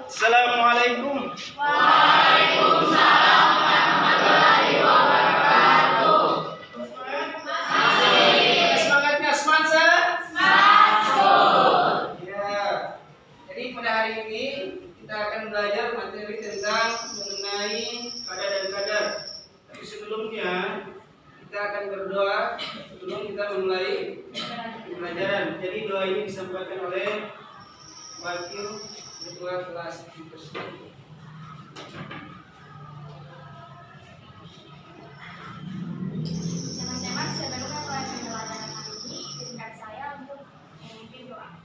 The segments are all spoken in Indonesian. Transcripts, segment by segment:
Assalamualaikum. Waalaikumsalam warahmatullahi wabarakatuh. Semangatnya semansa. Masuk. Ya. Jadi pada hari ini kita akan belajar materi tentang mengenai kadar dan kadar. Tapi sebelumnya kita akan berdoa sebelum kita memulai pembelajaran. Jadi doa ini disampaikan oleh wakil ketua kelas tersebut. Teman-teman, sebelum mulai pembelajaran hari ini, izinkan saya untuk memimpin doa.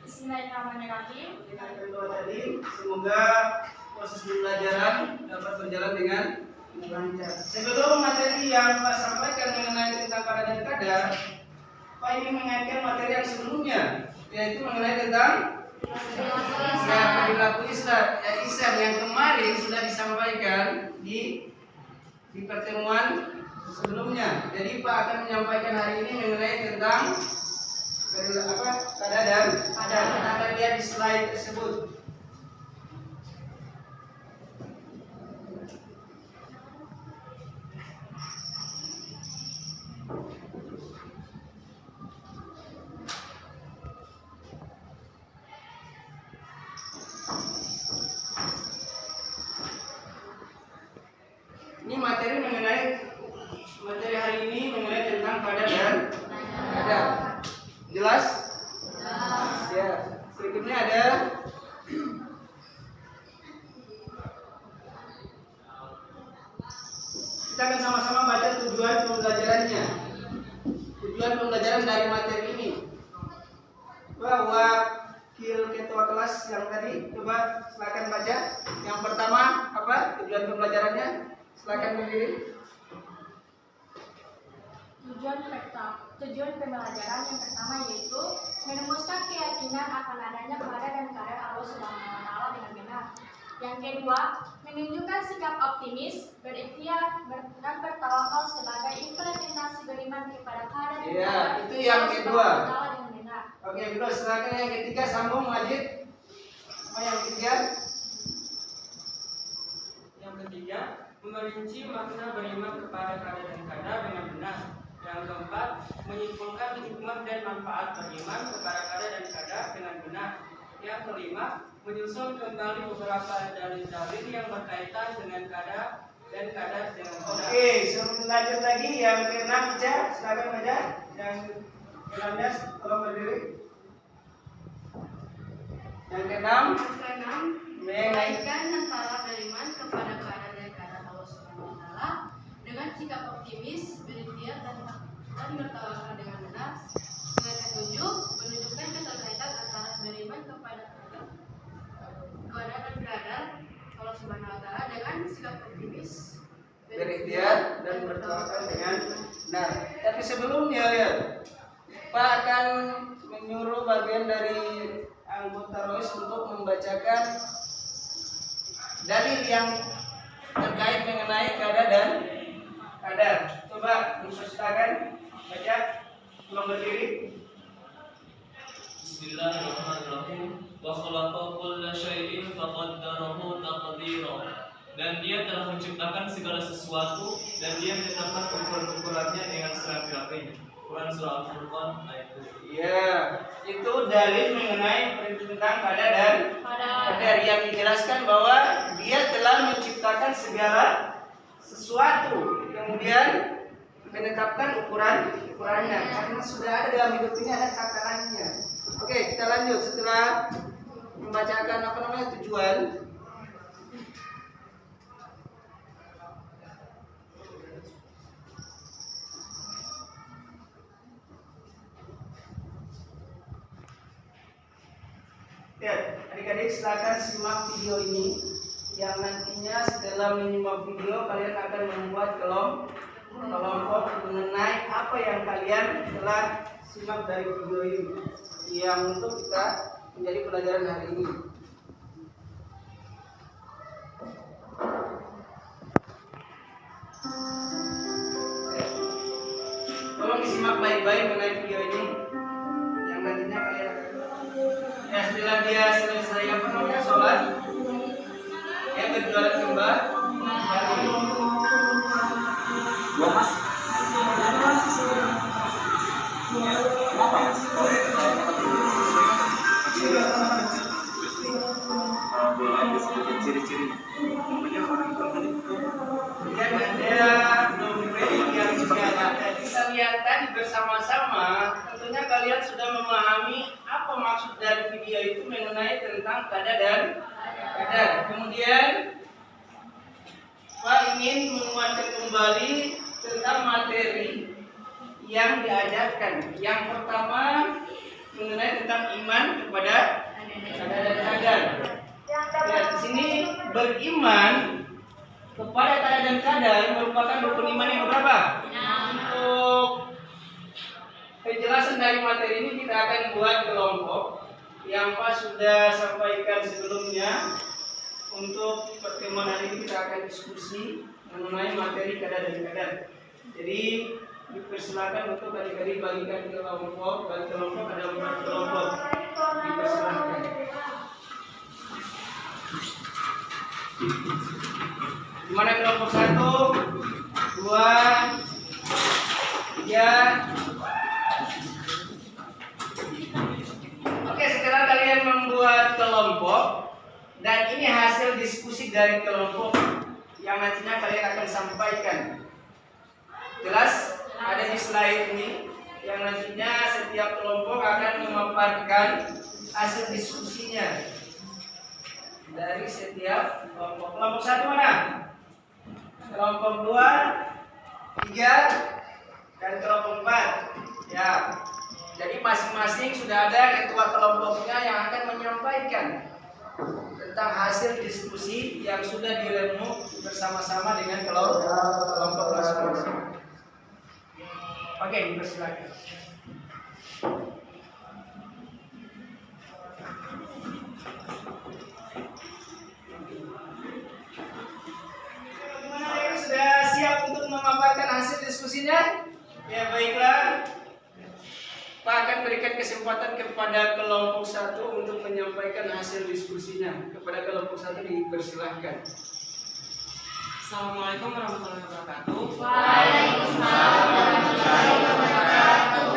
Bismillahirrahmanirrahim. Kita akan doa tadi, semoga proses pembelajaran dapat berjalan dengan lancar. Sebelum materi yang Pak sampaikan mengenai tentang kadar dan kadar, Pak ingin mengaitkan materi yang sebelumnya, yaitu mengenai tentang perilaku Islam yang kemarin sudah disampaikan di pertemuan sebelumnya. Jadi Pak akan menyampaikan hari ini mengenai tentang kadar dan kadar. Kita akan lihat di slide tersebut. Ini materi hari ini mengenai tentang kadar dan kadar. Jelas? Ya. Berikutnya ada kita akan sama-sama baca tujuan pembelajarannya. Tujuan pembelajaran dari materi ini. Wakil ketua kelas yang tadi, coba silakan baca. Yang pertama apa tujuan pembelajarannya? Silakan berdiri. Tujuan pembelajaran yang pertama yaitu merumuskan keyakinan akan adanya kadar dan kadar Allah Subhanahu wa Ta'ala dengan benar. Yang kedua, menunjukkan sikap optimis, berikhtiar, dan bertawakal sebagai implementasi beriman kepada kadar dan Iya, kadar itu yang Allah kedua. Subhanahu wa Ta'ala dengan benar. Oke, bro, silakan yang ketiga sambung Majid. Yang ketiga? Yang ketiga, merinci makna beriman kepada kadar dan kadar dengan benar. Yang keempat, menyimpulkan hikmah dan manfaat beriman kepada kadar dan kadar dengan benar. Yang kelima, menyusun kembali beberapa dalil-dalil yang berkaitan dengan kadar dan kadar dengan benar. Oke, sebelum lanjut lagi yang keenam baca, silakan baca. Yang keenamnya tolong berdiri. Yang keenam Menaikkan antara beriman kepada kadar dan kadar Allah Subhanahu wa Ta'ala dengan sikap optimis, berikhtiar dan bertawakal dengan benar. Yang ketujuh, menunjukkan keterkaitan antara beriman kepada kadar dan kadar Allah Subhanahu wa Ta'ala dengan sikap optimis, berikhtiar dan bertawakal dengan benar. Tapi sebelumnya ya, Pak akan menyuruh bagian dari anggota ROIS untuk membacakan dalil yang terkait mengenai kadar dan kadar. Coba silakan baca, tolong berdiri. Bismillahirrahmanirrahim. Wa khalaqa kulla syai'in faqaddarahu taqdira. Dan dia telah menciptakan segala sesuatu dan dia menetapkan ukuran-ukurannya dengan serapi-rapinya. Quran surah Al-Furqan ayat 2. Ya, itu dalil mengenai tentang kadar dan kadar yang dijelaskan bahwa dia telah menciptakan segala sesuatu, kemudian menetapkan ukurannya karena sudah ada dalam hidup ini ada takarannya. Oke, kita lanjut setelah membacakan tujuan. Ya, Adik-adik silakan simak video ini, yang nantinya setelah menyimak video kalian akan membuat kelompok mengenai apa yang kalian telah simak dari video ini, yang untuk kita menjadi pelajaran hari ini. Tolong disimak baik-baik mengenai video ini, yang nantinya kalian akan setelah dia selesai sholat, ya berjualan kembali. Ciri-ciri Dan ada dompet yang kita lihat tadi bersama-sama. Tentunya kalian sudah memahami apa maksud dari video itu mengenai tentang kada dan kadar. Kemudian Pak ingin menguatkan kembali tentang materi yang diajarkan. Yang pertama mengenai tentang iman kepada kada dan kadar. Ya, di sini beriman kepada kada dan kadar merupakan rukun iman yang berapa? Untuk penjelasan dari materi ini kita akan buat kelompok yang Pak sudah sampaikan sebelumnya. Untuk pertemuan hari ini kita akan diskusi mengenai materi kada dan kadar. Jadi dipersilakan untuk adik-adik bagikan kelompok, bagi kelompok ada 4 kelompok. Dipersilakan. Dimana kelompok 1, 2, 3. Oke, setelah kalian membuat kelompok dan ini hasil diskusi dari kelompok yang nantinya kalian akan sampaikan. Jelas ada di slide ini yang nantinya setiap kelompok akan memaparkan hasil diskusinya dari setiap kelompok. Kelompok 1 mana? Kelompok 2, 3, dan kelompok 4. Ya. Jadi masing-masing sudah ada ketua kelompoknya yang akan menyampaikan tentang hasil diskusi yang sudah diremuk bersama-sama dengan kelompok masing-masing. Oke, dipersilakan. Sudah siap untuk memaparkan hasil diskusinya? Ya baiklah. Pak akan berikan kesempatan kepada kelompok 1 untuk menyampaikan hasil diskusinya. Kepada kelompok 1 dipersilahkan. Assalamualaikum warahmatullahi wabarakatuh. Waalaikumsalam warahmatullahi wabarakatuh.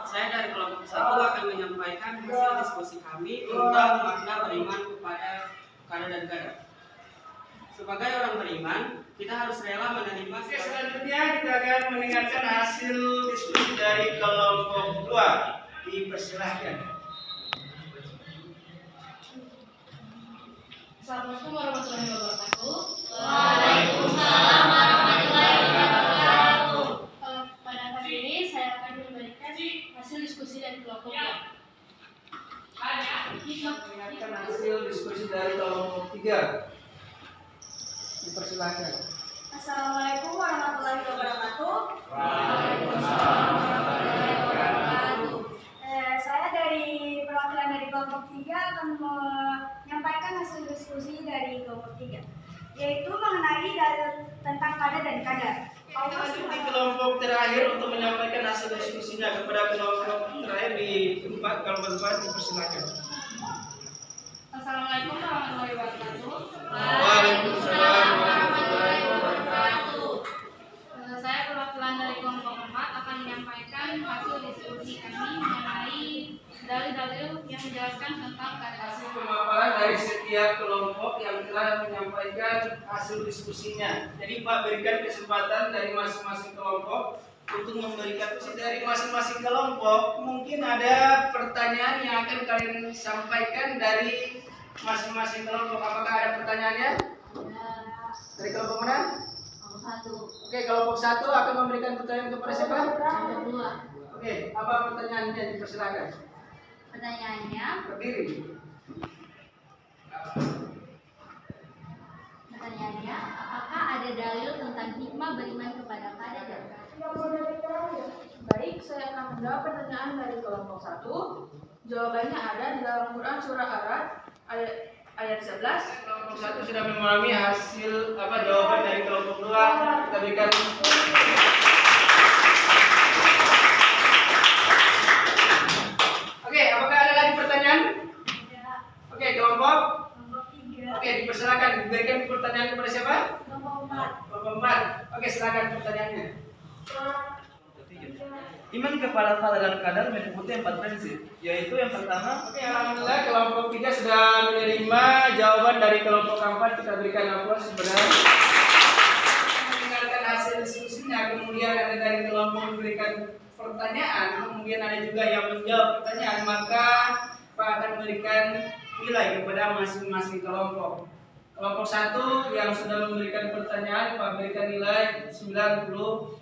Saya dari kelompok 1 akan menyampaikan hasil diskusi kami tentang makna beriman kepada kada dan kadar. Sebagai orang beriman, kita harus rela menerima. Oke, selanjutnya kita akan mendengarkan hasil diskusi dari kelompok 2. Dipersilahkan. Assalamualaikum warahmatullahi wabarakatuh. Waalaikumsalam warahmatullahi wabarakatuh. Pada hari ini saya akan memberikan hasil diskusi dari kelompok 2. Mendengarkan hasil diskusi dari kelompok 3. Dipersilahkan. Assalamualaikum warahmatullahi wabarakatuh. Waalaikumsalam warahmatullahi wabarakatuh. Saya dari perwakilan dari kelompok 3 akan menyampaikan hasil diskusi dari kelompok 3, yaitu mengenai tentang kada dan kadar. Kita lanjut di kelompok terakhir untuk menyampaikan hasil diskusinya. Kepada kelompok terakhir di kelompok 4 dipersilakan. Assalamualaikum warahmatullahi wabarakatuh. Waalaikumsalam warahmatullahi wabarakatuh. Saya perwakilan dari kelompok 4 akan menyampaikan hasil diskusi kami mengenai dalil-dalil yang menjelaskan tentang Hasil kadar. pemaparan dari setiap kelompok yang telah menyampaikan hasil diskusinya. Jadi Pak berikan kesempatan dari masing-masing kelompok untuk memberikan dari masing-masing kelompok. Mungkin ada pertanyaan yang akan kalian sampaikan dari masing-masing kelompok. Apakah ada pertanyaannya? Dari kelompok mana? Oke, kelompok 1 akan memberikan pertanyaan kepada siapa? Kedua, Oke, apa pertanyaannya? Dipersilakan. Pertanyaannya, Berdiri. Pertanyaannya, apakah ada dalil tentang hikmah beriman kepada kada dan kada? Baik, saya akan menjawab pertanyaan dari kelompok 1. Jawabannya ada di dalam Quran surah Ar-Ra'd ayat 11. Kelompok 1 sudah memahami hasil jawaban dari kelompok 2. Kita berikan. Oke, apakah ada lagi pertanyaan? Oke, kelompok. Oke, dipersilakan. Diberikan pertanyaan kepada siapa? Kelompok 4. Oke, silakan pertanyaannya. Iman kepada qada dan qadar meliputi 4 prinsip, yaitu yang pertama. Oke, alhamdulillah kelompok 3 sudah menerima jawaban dari kelompok 4. Kita berikan aplaus sebenarnya. Mendengarkan hasil diskusinya, kemudian ada dari kelompok memberikan pertanyaan, kemudian ada juga yang menjawab pertanyaan, maka Pak akan memberikan nilai kepada masing-masing kelompok. Kelompok 1 yang sudah memberikan pertanyaan, Pak berikan nilai 95.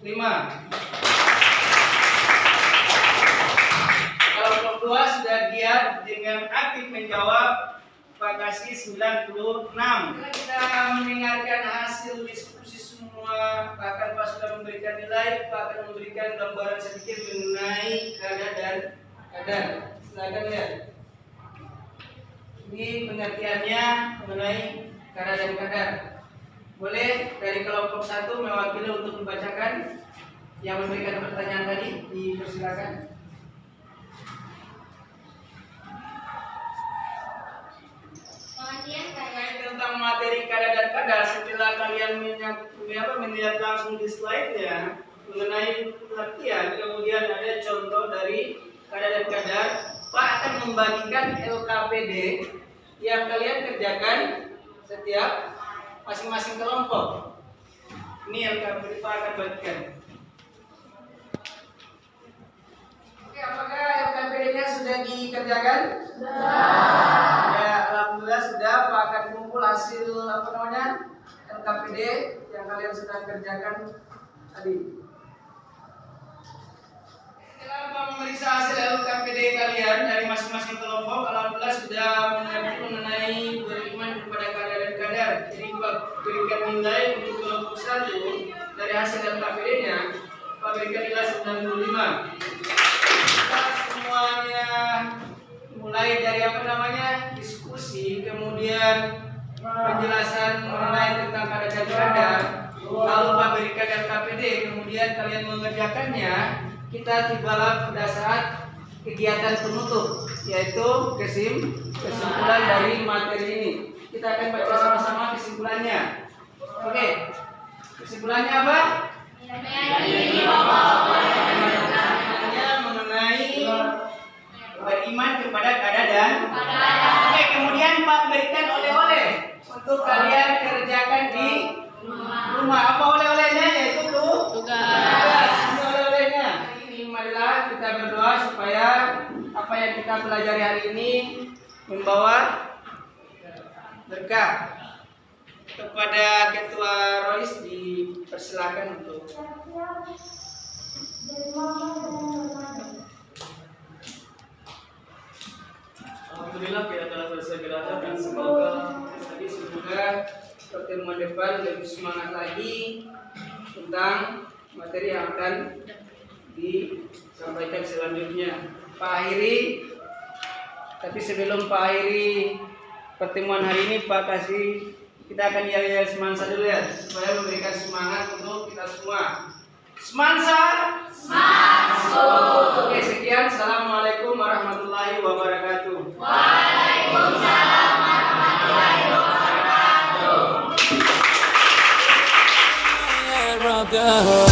Kelompok 2 sudah giat dengan aktif menjawab, Pak kasih 96. Kita mendengarkan hasil diskusi semua, bahkan Pak sudah memberikan nilai, Pak akan memberikan gambaran sedikit mengenai kada dan kadar. Silakan lihat. Ini pengertiannya mengenai kada dan kadar. Boleh dari kelompok 1 mewakili untuk membacakan yang memberikan pertanyaan tadi, dipersilakan. Mengenai tentang materi kada dan kadar, setelah kalian melihat langsung di slide-nya mengenai pengertian, kemudian ada contoh dari kada dan kadar, Pak akan membagikan LKPD yang kalian kerjakan setiap masing-masing kelompok. Ini LKPD Pak akan bagikan. Oke, apakah LKPD-nya sudah dikerjakan? Ya, alhamdulillah sudah. Pak akan kumpul hasil LKPD yang kalian sudah kerjakan tadi. Setelah Pak memeriksa hasil LKPD kalian dari masing-masing kelompok, alhamdulillah sudah mengerti mengenai beriman kepada kada dan kadar. Jadi Pak berikan nilai untuk kelompok 1 dari hasil LKPD-nya, Pak berikan nilai 95. Kita semuanya mulai dari diskusi, kemudian penjelasan mengenai tentang kada dan kadar, lalu Pak berikan LKPD, kemudian kalian mengerjakannya. Kita tibalah pada saat kegiatan penutup, yaitu kesimpulan dari materi ini. Kita akan baca sama-sama kesimpulannya. Oke, kesimpulannya apa? Mengenai beriman kepada kada dan kadar. Oke, kemudian Pak berikan oleh-oleh untuk kalian kerjakan di rumah. Apa oleh-olehnya? Yaitu tugas. Ini oleh-olehnya. Marilah kita berdoa supaya apa yang kita pelajari hari ini membawa berkah. Kepada Ketua Rois dipersilakan untuk Alhamdulillah kita telah selesai belajar dan semoga pertemuan depan lebih semangat lagi tentang materi yang akan disampaikan selanjutnya. Pak akhiri, tapi sebelum Pak akhiri pertemuan hari ini, Pak kasih kita akan yel-yel semansa dulu ya, supaya memberikan semangat untuk kita semua. Semansa. Oke, sekian. Assalamualaikum warahmatullahi wabarakatuh. Waalaikumsalam warahmatullahi wabarakatuh.